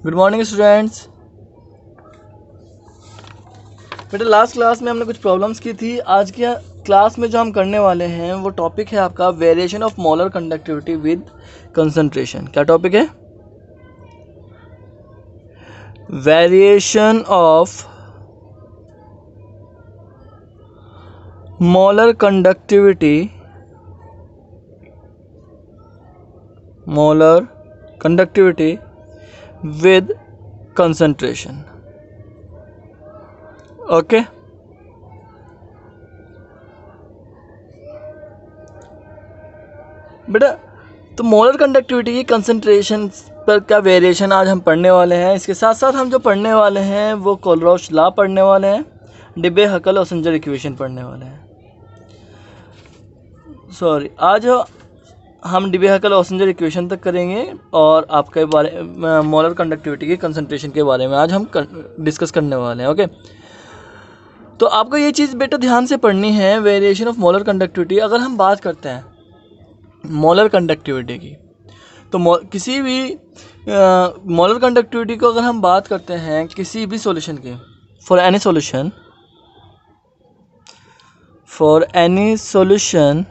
Good morning students. बेटा last class में हमने कुछ प्रॉब्लम्स की थी। आज की क्लास में जो हम करने वाले हैं वो टॉपिक है आपका variation of molar conductivity with concentration. क्या टॉपिक है? Variation of molar conductivity with concentration. Okay, बेटा तो मोलर कंडक्टिविटी की कंसंट्रेशन पर क्या वेरिएशन आज हम पढ़ने वाले हैं। इसके साथ साथ हम जो पढ़ने वाले हैं वो कोलरॉश लॉ पढ़ने वाले हैं, डिबे हकल और सेंजर इक्वेशन पढ़ने वाले हैं। आज हम डिबे हकल और सेंजर इक्वेशन तक करेंगे और आपके बारे मोलर कंडक्टिविटी की कंसंट्रेशन के बारे में आज हम डिस्कस करने वाले हैं। ओके, तो आपको ये चीज़ बेटा ध्यान से पढ़नी है, वेरिएशन ऑफ मोलर कंडक्टिविटी। अगर हम बात करते हैं मोलर कंडक्टिविटी की, तो किसी भी मोलर कंडक्टिविटी को अगर हम बात करते हैं किसी भी सॉल्यूशन की, for any solution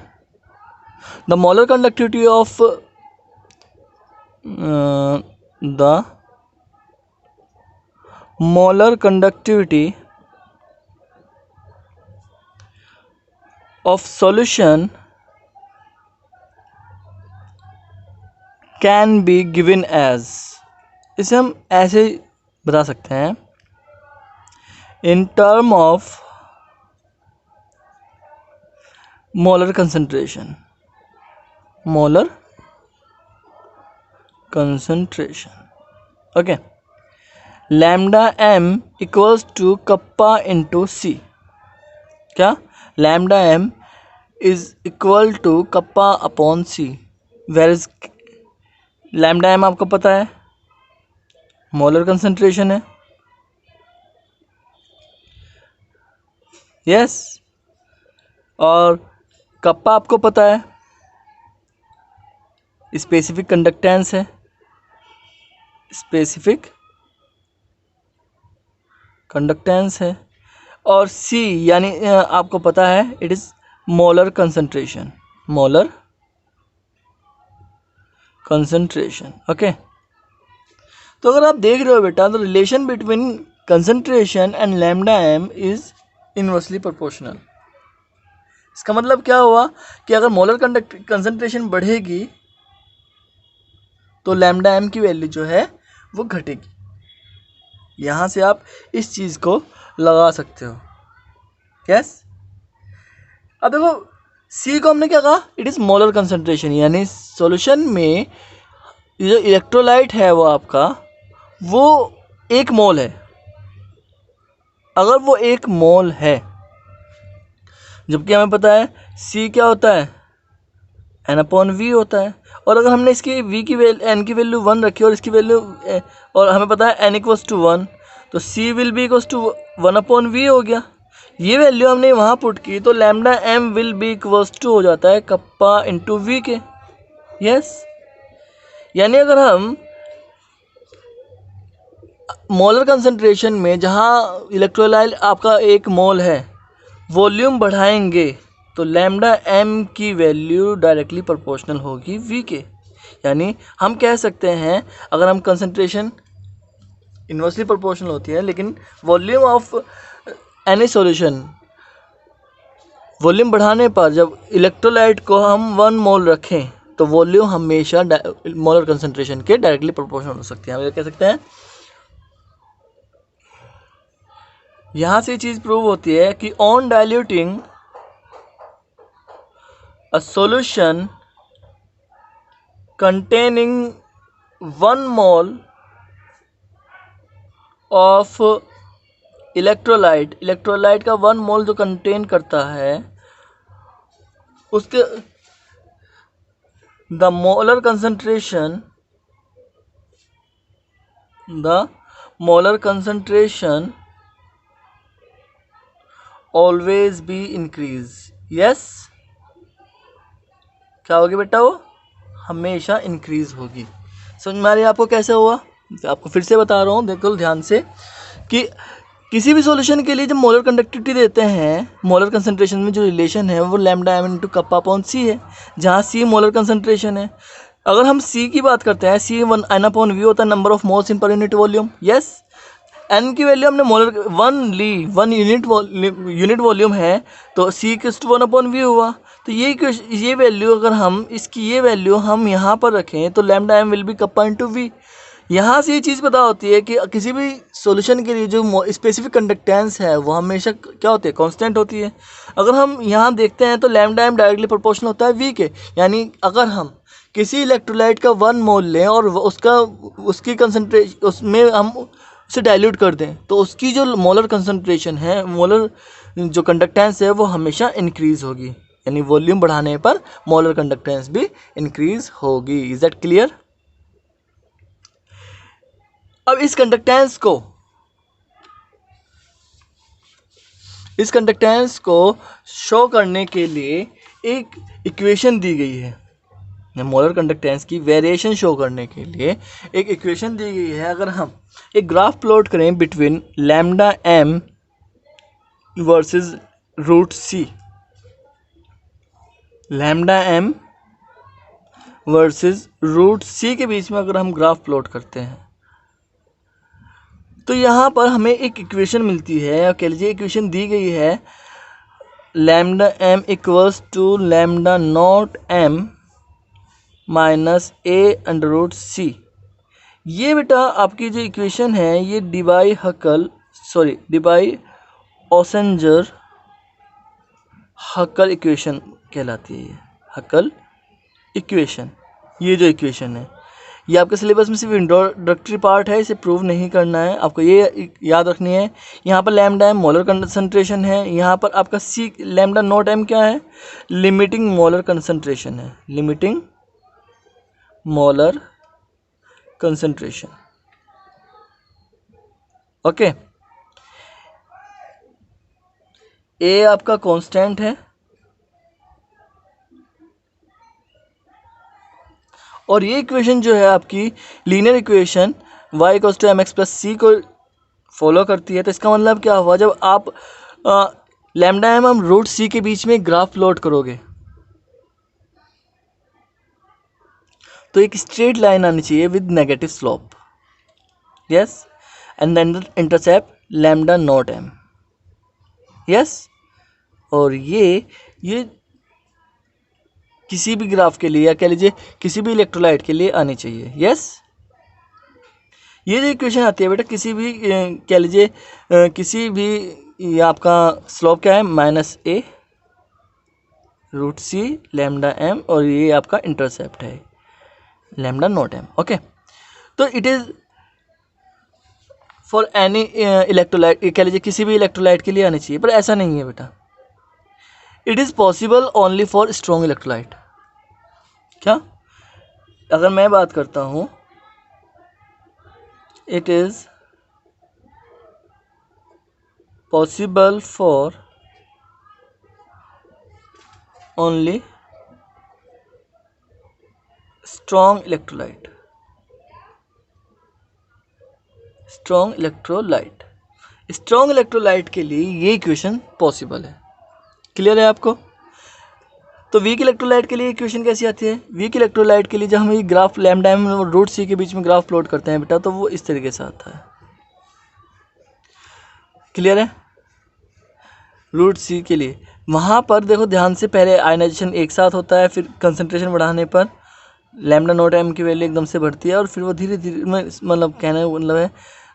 the molar conductivity of the molar conductivity of solution can be given as, इसे हम ऐसे बता सकते हैं, in term of molar concentration. Okay, lambda M equals to kappa into C. क्या? Lambda M is equal to kappa upon C, where is lambda M आपको पता है मोलर कंसंट्रेशन है। यस, और कप्पा आपको पता है स्पेसिफिक कंडक्टेंस है, और सी यानी आपको पता है it is molar concentration. Okay, तो अगर आप देख रहे हो बेटा, तो relation between concentration and lambda M is inversely proportional. इसका मतलब क्या हुआ कि अगर मोलर कंसंट्रेशन बढ़ेगी तो लैम्डा एम की वैल्यू जो है वो घटेगी। यहां से आप इस चीज को लगा सकते हो। यस, अब देखो सी को हमने क्या कहा, इट इज मोलर कंसंट्रेशन, यानी सॉल्यूशन में जो इलेक्ट्रोलाइट है वो आपका वो 1 मोल है। अगर वो 1 मोल है, जबकि हमें पता है सी क्या होता है, n/v होता है। और अगर हमने इसकी v की n की वैल्यू 1 रखी और इसकी वैल्यू और हमें पता है n = 1, तो c will be equals to 1/v हो गया। ये वैल्यू हमने वहाँ पुट की तो lambda m will be equals to हो जाता है कप्पा इंटू v के। यस, यानी अगर हम मोलर कंसंट्रेशन में जहाँ इलेक्ट्रोलाइट आपका 1 मोल है वॉल्यूम बढ़ाएंगे तो लैम्डा m की वैल्यू डायरेक्टली प्रोपोर्शनल होगी v के। यानी हम कह सकते हैं अगर हम कंसंट्रेशन इन्वर्सली प्रोपोर्शनल होती है, लेकिन volume of any solution, volume बढ़ाने पर जब इलेक्ट्रोलाइट को हम 1 मोल रखें तो वॉल्यूम हमेशा मोलर कंसंट्रेशन के डायरेक्टली प्रोपोर्शनल हो सकती है। हम ये कह सकते हैं, यहां से चीज प्रूव होती है कि on diluting a solution containing 1 mole of electrolyte का 1 मोल जो कंटेन करता है उसके the molar concentration always be increase. Yes, क्या होगी बेटा, वो हमेशा इंक्रीज होगी। समझ में आ रही है आपको कैसे हुआ? आपको फिर से बता रहा हूँ, देखो ध्यान से, कि किसी भी सॉल्यूशन के लिए जब मोलर कंडक्टिविटी देते हैं, मोलर कंसंट्रेशन में जो रिलेशन है वो lambda M into kappa upon C है, जहाँ सी मोलर कंसंट्रेशन है। अगर हम सी की बात करते हैं, सी एन अपॉन वी होता है नंबर ऑफ मोल्स इन पर यूनिट वॉल्यूम। यस, एन की वैल्यू हमने मोलर वन यूनिट वॉल्यूम है, तो सी इक्वल्स टू 1/v हुआ। तो ये वैल्यू अगर हम इसकी ये वैल्यू हम यहाँ पर रखें तो lambda M will be kappa into V. यहाँ से ये चीज़ पता होती है कि किसी भी सॉल्यूशन के लिए जो स्पेसिफिक कंडक्टेंस है वो हमेशा क्या होती है, कांस्टेंट होती है। अगर हम यहाँ देखते हैं तो लैम्डा एम डायरेक्टली प्रोपोर्शनल होता है वी के, यानी अगर हम किसी इलेक्ट्रोलाइट का 1 मोल लें और उसकी कंसनट्रेशन उसमें हम उसे डाइल्यूट कर दें तो उसकी जो मोलर कंसंट्रेशन है, मोलर जो कंडक्टेंस है वो हमेशा इंक्रीज़ होगी, यानी वॉल्यूम बढ़ाने पर मोलर कंडक्टेंस भी इंक्रीज़ होगी। Is that clear? अब इस कंडक्टेंस को शो करने के लिए एक इक्वेशन दी गई है, मोलर कंडक्टेंस की वेरिएशन शो करने के लिए एक इक्वेशन दी गई है। अगर हम एक ग्राफ प्लॉट करें between lambda M versus root C, lambda M versus root C के बीच में अगर हम ग्राफ प्लॉट करते हैं तो यहाँ पर हमें एक इक्वेशन मिलती है, और कह लीजिए इक्वेशन दी गई है lambda M equals to lambda not M minus A under root C. ये बेटा आपकी जो इक्वेशन है ये डिबाई ओसेंजर हकल इक्वेशन कहलाती है। ये हकल इक्वेशन, ये जो इक्वेशन है ये आपके सिलेबस में सिर्फ इंट्रोडक्टरी पार्ट है, इसे प्रूव नहीं करना है, आपको ये याद रखनी है। यहाँ पर लैम्डा एम मोलर कंसंट्रेशन है, यहाँ पर आपका सी लैम्डा नॉट एम क्या है, लिमिटिंग मोलर कंसंट्रेशन है, limiting molar concentration. Okay, A आपका कांस्टेंट है और ये इक्वेशन जो है आपकी linear equation y equals to mx plus C को फॉलो करती है। तो इसका मतलब क्या हुआ, जब आप लैम्डा एम हम रूट सी के बीच में ग्राफ प्लॉट करोगे तो एक स्ट्रेट लाइन आनी चाहिए with negative slope. Yes, and then the intercept lambda not M. Yes, और ये किसी भी ग्राफ के लिए या कह लीजिए किसी भी इलेक्ट्रोलाइट के लिए आनी चाहिए। यस, ये जो इक्वेशन आती है बेटा किसी भी कह लीजिए किसी भी, ये आपका स्लोप क्या है माइनस ए रूट सी लैम्डा एम, और ये आपका इंटरसेप्ट है लैम्डा नॉट एम। ओके, तो it is for any electrolyte, कह लीजिए किसी भी इलेक्ट्रोलाइट के लिए आनी चाहिए, पर ऐसा नहीं है बेटा। It is possible only for strong electrolyte. क्या, अगर मैं बात करता हूँ, it is possible for only strong electrolyte, strong electrolyte के लिए ये इक्वेशन पॉसिबल है। क्लियर है आपको? तो वीक इलेक्ट्रोलाइट के लिए इक्वेशन कैसी आती है? वीक इलेक्ट्रोलाइट के लिए जब हम ये ग्राफ लैम्डा एम और रूट सी के बीच में ग्राफ प्लॉट करते हैं बेटा, तो वो इस तरीके से आता है। क्लियर है? रूट सी के लिए वहाँ पर देखो ध्यान से, पहले आयनाइजेशन एक साथ होता है, फिर कंसंट्रेशन बढ़ाने पर लैम्डा नॉट एम की वैल्यू एकदम से बढ़ती है और फिर वो धीरे धीरे, मतलब कहने का मतलब है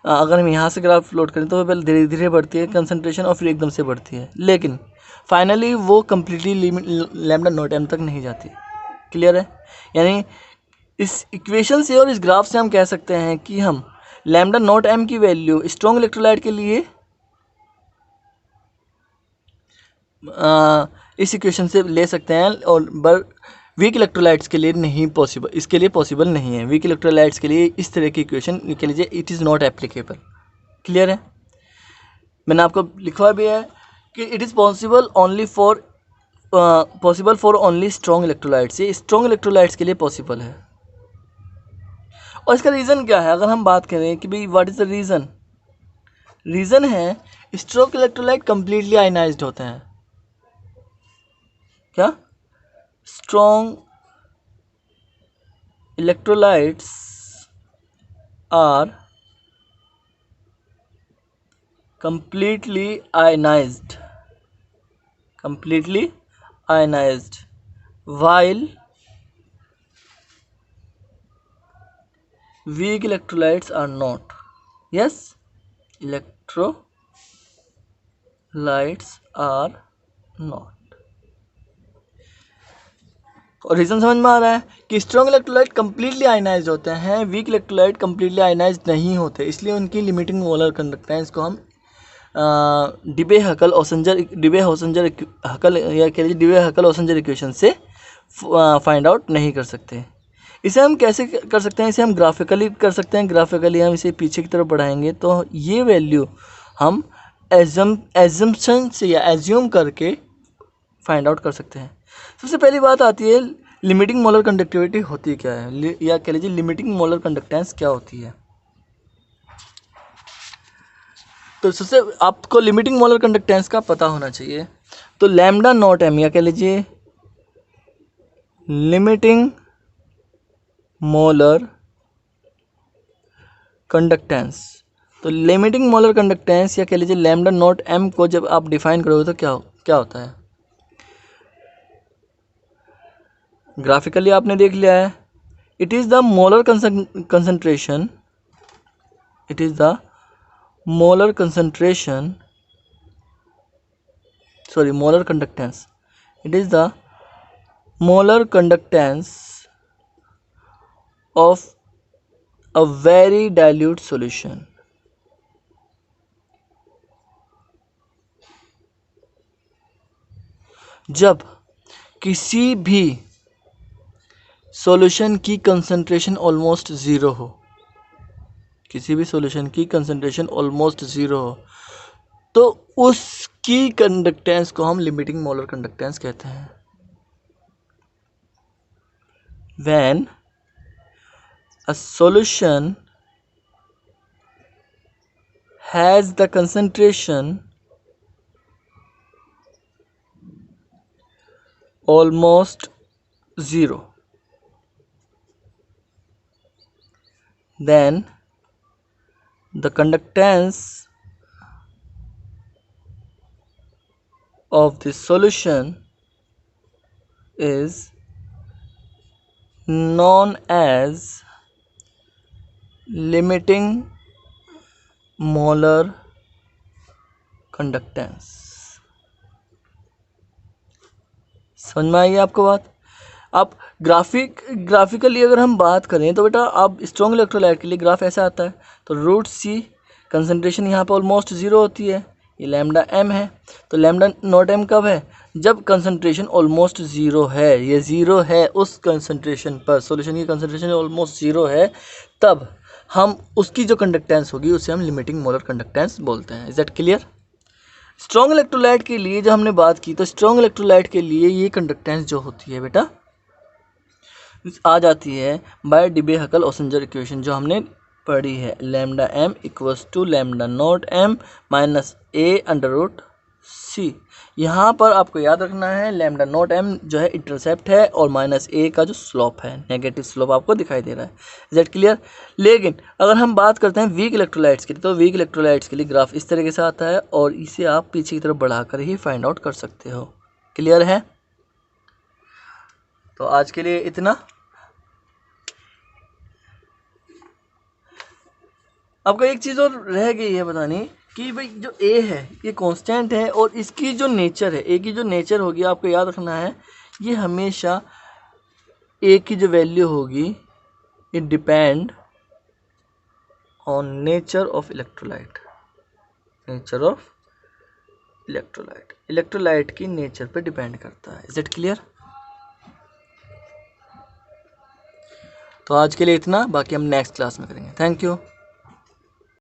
अगर हम यहाँ से ग्राफ प्लॉट करें तो वो पहले धीरे धीरे बढ़ती है कंसंट्रेशन और फिर एकदम से बढ़ती है, लेकिन फाइनली वो कम्प्लीटली लैम्डा नॉट एम तक नहीं जाती। क्लियर है? यानी इस इक्वेशन से और इस ग्राफ से हम कह सकते हैं कि हम लैम्डा नॉट एम की वैल्यू स्ट्रॉन्ग इलेक्ट्रोलाइट के लिए इस इक्वेशन से ले सकते हैं, और वीक इलेक्ट्रोलाइट्स के लिए नहीं पॉसिबल, इसके लिए पॉसिबल नहीं है। वीक इलेक्ट्रोलाइट्स के लिए इस तरह की इक्वेशन के लिए it is not applicable. Clear है? मैंने आपको लिखवा भी है कि it is possible for only strong electrolytes. ये स्ट्रॉन्ग इलेक्ट्रोलाइट्स के लिए पॉसिबल है। और इसका रीज़न क्या है? अगर हम बात करें कि भाई what is the reason, reason है स्ट्रॉन्ग इलेक्ट्रोलाइट कंप्लीटली आयनाइज्ड होते हैं। क्या? Strong electrolytes are completely ionized, while weak electrolytes are not. Yes, electrolytes are not. और रीज़न समझ में आ रहा है कि स्ट्रॉन्ग इलेक्ट्रोलाइट कंप्लीटली आयनाइज्ड होते हैं, वीक इलेक्ट्रोलाइट कंप्लीटली आयनाइज्ड नहीं होते, इसलिए उनकी लिमिटिंग मोलर कंडक्टेंस को हम डिबे हकल ओसेंजर हकल या कह लीजिए डिबे हकल ओसेंजर इक्वेशन से फाइंड आउट नहीं कर सकते। इसे हम कैसे कर सकते हैं? इसे हम ग्राफिकली कर सकते हैं। ग्राफिकली हम इसे पीछे की तरफ बढ़ाएंगे तो ये वैल्यू हम एजम्पशन से या एज्यूम करके फाइंड आउट कर सकते हैं। सबसे पहली बात आती है लिमिटिंग मोलर कंडक्टिविटी होती क्या है, या कह लीजिए लिमिटिंग मोलर कंडक्टेंस क्या होती है। तो सबसे आपको लिमिटिंग मोलर कंडक्टेंस का पता होना चाहिए। तो लैम्डा नॉट एम, या कह लीजिए लिमिटिंग मोलर कंडक्टेंस। तो लिमिटिंग मोलर कंडक्टेंस या कह लीजिए लैम्डा नॉट एम को जब आप डिफाइन करोगे तो क्या होता है? ग्राफिकली आपने देख लिया है। It is the molar concentration, it is the molar concentration, sorry molar conductance, it is the molar conductance of a very dilute solution. जब किसी भी सॉल्यूशन की कंसंट्रेशन ऑलमोस्ट ज़ीरो हो, किसी भी सॉल्यूशन की कंसंट्रेशन ऑलमोस्ट ज़ीरो हो, तो उसकी कंडक्टेंस को हम लिमिटिंग मोलर कंडक्टेंस कहते हैं। When a solution has the concentration almost zero, then the conductance of the solution is known as limiting molar conductance. समझ में आई आपको बात? आप ग्राफिकली अगर हम बात करें तो बेटा आप स्ट्रॉन्ग इलेक्ट्रोलाइट के लिए ग्राफ ऐसा आता है। तो रूट सी कंसंट्रेशन यहाँ पर ऑलमोस्ट ज़ीरो होती है, ये लैम्डा एम है। तो लैम्डा नॉट एम कब है? जब कंसंट्रेशन ऑलमोस्ट ज़ीरो है, ये ज़ीरो है उस कंसंट्रेशन पर, सॉल्यूशन की कंसंट्रेशन ऑलमोस्ट ज़ीरो है, तब हम उसकी जो कंडक्टेंस होगी उसे हम लिमिटिंग मोलर कंडक्टेंस बोलते हैं। Is that clear? Strong electrolyte के लिए जो हमने बात की, तो स्ट्रॉन्ग इलेक्ट्रोलाइट के लिए ये कंडक्टेंस जो होती है बेटा आ जाती है बाय डिबे हकल ओसेंजर इक्वेशन जो हमने पढ़ी है। Lambda M equals to lambda not M minus A under root C. यहाँ पर आपको याद रखना है लैम्डा नॉट एम जो है इंटरसेप्ट है और माइनस ए का जो स्लोप है, नेगेटिव स्लोप आपको दिखाई दे रहा है। Is that clear? लेकिन अगर हम बात करते हैं वीक इलेक्ट्रोलाइट्स की, तो वीक इलेक्ट्रोलाइट्स के लिए ग्राफ इस तरीके से आता है और इसे आप पीछे की तरफ बढ़ाकर ही फाइंड आउट कर सकते हो। क्लियर है? तो आज के लिए इतना। आपको एक चीज़ और रह गई है बतानी कि भाई जो ए है ये कांस्टेंट है और इसकी जो नेचर है, ए की जो नेचर होगी आपको याद रखना है, ये हमेशा ए की जो वैल्यू होगी it depend on nature of electrolyte, nature of electrolyte, electrolyte की नेचर पे डिपेंड करता है। Is it clear? तो आज के लिए इतना, बाकी हम नेक्स्ट क्लास में करेंगे। Thank you.